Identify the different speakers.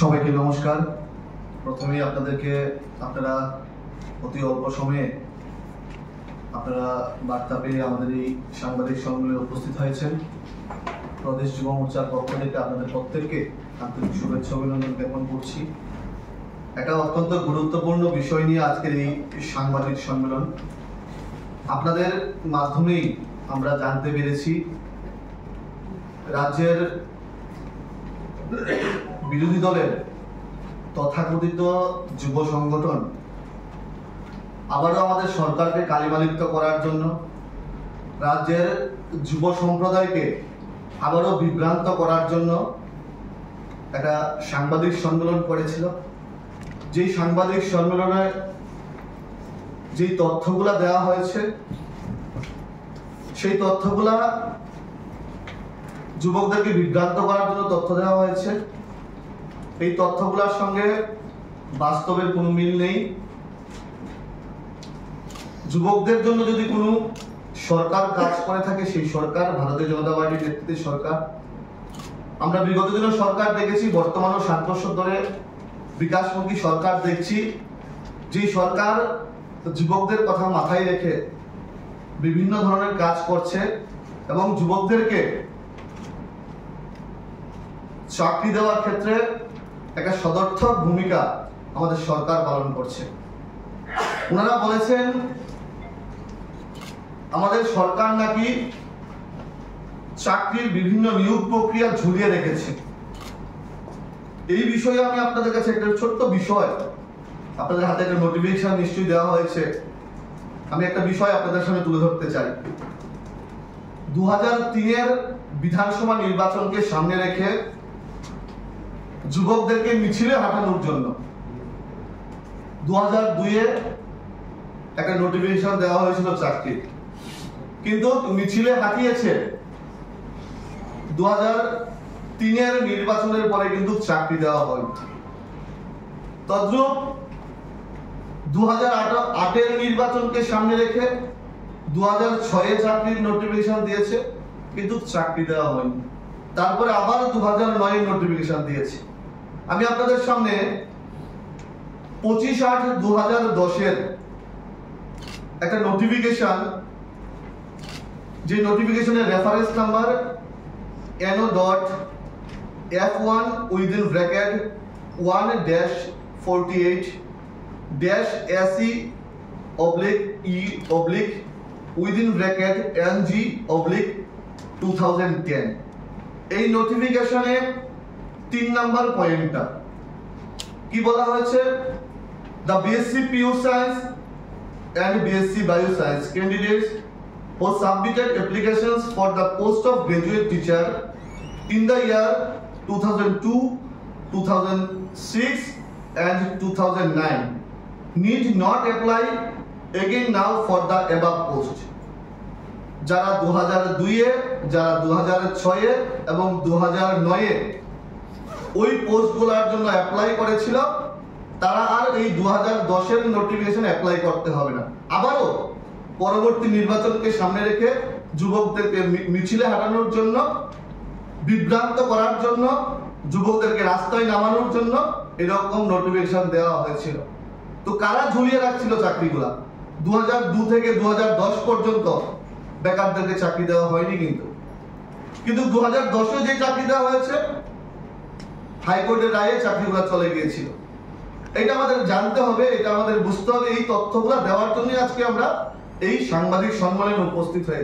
Speaker 1: সবাইকে নমস্কার। প্রথমেই আপনাদেরকে আপনারা অতি অল্প সময়ে আপনারা বার্তা পেয়ে আমাদের এই সাংবাদিক সম্মেলনে উপস্থিত হয়েছেন। প্রদেশ যুব মোর্চার পক্ষ থেকে আপনাদের প্রত্যেককে আন্তরিক শুভেচ্ছা অভিনন্দন জ্ঞাপন করছি। একটা অত্যন্ত গুরুত্বপূর্ণ বিষয় নিয়ে আজকের এই সাংবাদিক সম্মেলন। আপনাদের মাধ্যমেই আমরা জানতে পেরেছি রাজ্যের বিরোধী দলের তথাকথিত যুব সংগঠন আবারও আমাদের সরকারকে কালিমালিপ্ত করার জন্য, রাজ্যের যুব সম্প্রদায়কে আবারও বিভ্রান্ত করার জন্য একটা সাংবাদিক সম্মেলন করেছিল। যেই সাংবাদিক সম্মেলনে যেই তথ্যগুলা দেওয়া হয়েছে, সেই তথ্যগুলা যুবকদেরকে বিভ্রান্ত করার জন্য তথ্য দেওয়া হয়েছে। এই তথ্যগুলোর সঙ্গে বাস্তবের কোনো মিল নেই। যুবকদের জন্য যদি কোনো সরকার কাজ করে থাকে, সেই সরকার ভারতীয় জনতা পার্টির নেতৃত্বে সরকার। আমরা বিগত দিনে সরকার দেখেছি, বর্তমানও 7 বছর ধরে বিকাশমুখী সরকার দেখছি। যে সরকার যুবকদের কথা মাথায় রেখে বিভিন্ন ধরনের কাজ করছে এবং যুবকদেরকে চাকরি দেওয়ার ক্ষেত্রে একটা সদর্থক ভূমিকা আমাদের সরকার পালন করছে। ওনারা বলেছেন আমাদের সরকার নাকি চাকরির বিভিন্ন নিয়োগ প্রক্রিয়া ঝুলিয়ে রেখেছে। এই বিষয়ে আমি আপনাদের কাছে একটা ছোট্ট বিষয়, আপনাদের হাতে একটা নোটিফিকেশন নিশ্চয়ই দেওয়া হয়েছে, আমি একটা বিষয় আপনাদের সামনে তুলে ধরতে চাই। 2003-এর বিধানসভা নির্বাচনকে সামনে রেখে যুবকদেরকে মিছিলে হাঁটানোর জন্য 2002-এ একটা নোটিফিকেশন দেওয়া হয়েছিল চাকরি, কিন্তু মিছিলে হাঁটিয়েছে 2003-এর নির্বাচনের পরে কিন্তু চাকরি দেওয়া হয়নি। তদ্রূপ 2008-এর নির্বাচনকে সামনে রেখে 2006-এ চাকরির নোটিফিকেশন দিয়েছে, কিন্তু চাকরি দেওয়া হয়নি। তারপরে আবার 2009-এর নোটিফিকেশন দিয়েছে। আমি আপনাদের সামনে 25/8/2010-এর একটা নোটিফিকেশন, যে নোটিফিকেশনের রেফারেন্স নাম্বার NO.F1/SE/NG/2010। এই নোটিফিকেশনে 3 নাম্বার পয়েন্টটা কি বলা হয়েছে? The BSc Pure Science and BSc Bioscience candidates who submitted applications for the post of graduate teacher in the year 2002, 2006 and 2009 need not apply again now for the above post. যারা 2002-এ, যারা 2006-এ এবং 2009-এ ওই পোস্টগুলোর জন্য apply করেছিল, তারা আর এই 2010-এর notification apply করতে হবে না। আবারও পরবর্তী নির্বাচনকে সামনে রেখে যুবকদেরকে মিছিলে হাঁটানোর জন্য, বিভ্রান্ত করার জন্য, যুবকদেরকে রাস্তায় নামানোর জন্য এরকম নোটিফিকেশন দেওয়া হয়েছিল। তো কারা ঝুলিয়ে রাখছিল চাকরিগুলা? 2002 থেকে 2010 পর্যন্ত বেকারদেরকে চাকরি দেওয়া হয়নি, কিন্তু 2010-এ যে চাকরি দেওয়া হয়েছে, হাইকোর্টের রায়ে চাকরিগুলো চলে গিয়েছিল। এটা আমাদের জানতে হবে, এটা আমাদের বুঝতে হবে। এই তথ্যগুলো দেওয়ার জন্য আজকে আমরা এই সাংবাদিক সম্মেলনে উপস্থিত হয়েছি।